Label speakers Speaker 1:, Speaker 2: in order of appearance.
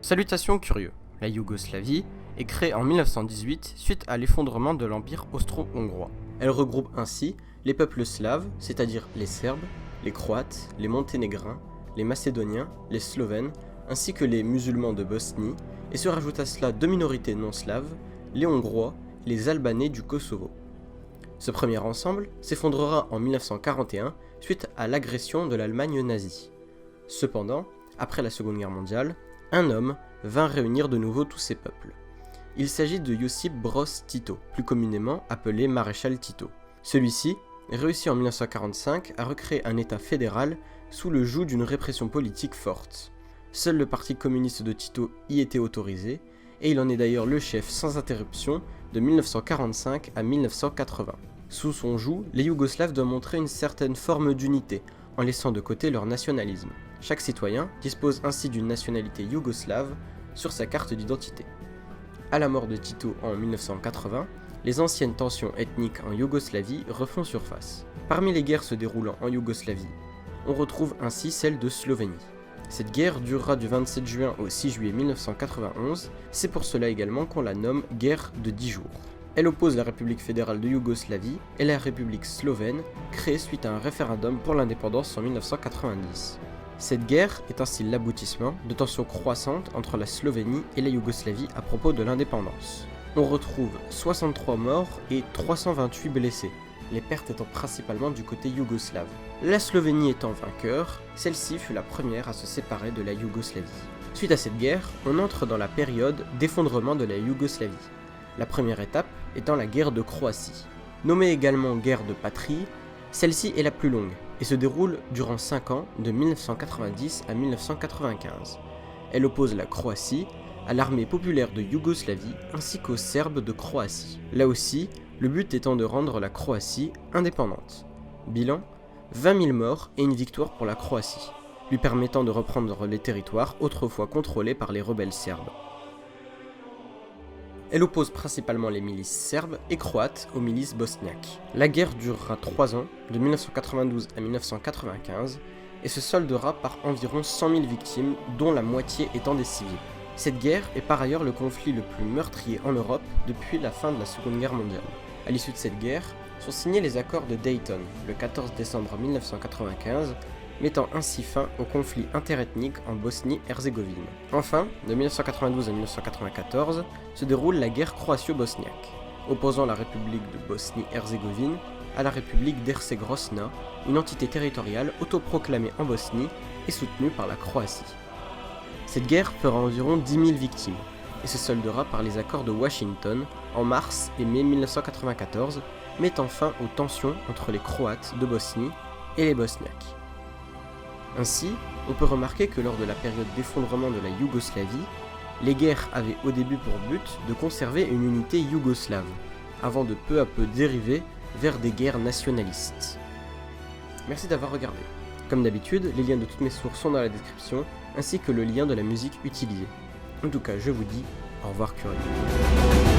Speaker 1: Salutations curieux, la Yougoslavie est créée en 1918 suite à l'effondrement de l'Empire austro-hongrois. Elle regroupe ainsi les peuples slaves, c'est-à-dire les Serbes, les Croates, les Monténégrins, les Macédoniens, les Slovènes, ainsi que les musulmans de Bosnie, et se rajoute à cela deux minorités non slaves, les Hongrois et les Albanais du Kosovo. Ce premier ensemble s'effondrera en 1941 suite à l'agression de l'Allemagne nazie. Cependant, après la Seconde Guerre mondiale, un homme vint réunir de nouveau tous ces peuples. Il s'agit de Josip Broz Tito, plus communément appelé Maréchal Tito. Celui-ci réussit en 1945 à recréer un État fédéral sous le joug d'une répression politique forte. Seul le Parti communiste de Tito y était autorisé, et il en est d'ailleurs le chef sans interruption de 1945 à 1980. Sous son joug, les Yougoslaves doivent montrer une certaine forme d'unité, en laissant de côté leur nationalisme. Chaque citoyen dispose ainsi d'une nationalité yougoslave sur sa carte d'identité. À la mort de Tito en 1980, les anciennes tensions ethniques en Yougoslavie refont surface. Parmi les guerres se déroulant en Yougoslavie, on retrouve ainsi celle de Slovénie. Cette guerre durera du 27 juin au 6 juillet 1991, c'est pour cela également qu'on la nomme guerre de 10 jours. Elle oppose la République fédérale de Yougoslavie et la République slovène, créée suite à un référendum pour l'indépendance en 1990. Cette guerre est ainsi l'aboutissement de tensions croissantes entre la Slovénie et la Yougoslavie à propos de l'indépendance. On retrouve 63 morts et 328 blessés, les pertes étant principalement du côté yougoslave. La Slovénie étant vainqueur, celle-ci fut la première à se séparer de la Yougoslavie. Suite à cette guerre, on entre dans la période d'effondrement de la Yougoslavie. La première étape étant la guerre de Croatie. Nommée également guerre de patrie, celle-ci est la plus longue et se déroule durant 5 ans de 1990 à 1995. Elle oppose la Croatie à l'armée populaire de Yougoslavie ainsi qu'aux Serbes de Croatie. Là aussi, le but étant de rendre la Croatie indépendante. Bilan, 20 000 morts et une victoire pour la Croatie, lui permettant de reprendre les territoires autrefois contrôlés par les rebelles serbes. Elle oppose principalement les milices serbes et croates aux milices bosniaques. La guerre durera 3 ans, de 1992 à 1995, et se soldera par environ 100 000 victimes, dont la moitié étant des civils. Cette guerre est par ailleurs le conflit le plus meurtrier en Europe depuis la fin de la Seconde Guerre mondiale. À l'issue de cette guerre, sont signés les accords de Dayton, le 14 décembre 1995, mettant ainsi fin au conflit interethnique en Bosnie-Herzégovine. Enfin, de 1992 à 1994, se déroule la guerre croatio-bosniaque, opposant la République de Bosnie-Herzégovine à la République d'Herceg-Rosna, une entité territoriale autoproclamée en Bosnie et soutenue par la Croatie. Cette guerre fera environ 10 000 victimes, et se soldera par les accords de Washington en mars et mai 1994, mettant fin aux tensions entre les Croates de Bosnie et les Bosniaques. Ainsi, on peut remarquer que lors de la période d'effondrement de la Yougoslavie, les guerres avaient au début pour but de conserver une unité yougoslave, avant de peu à peu dériver vers des guerres nationalistes. Merci d'avoir regardé. Comme d'habitude, les liens de toutes mes sources sont dans la description, ainsi que le lien de la musique utilisée. En tout cas, je vous dis au revoir curieux.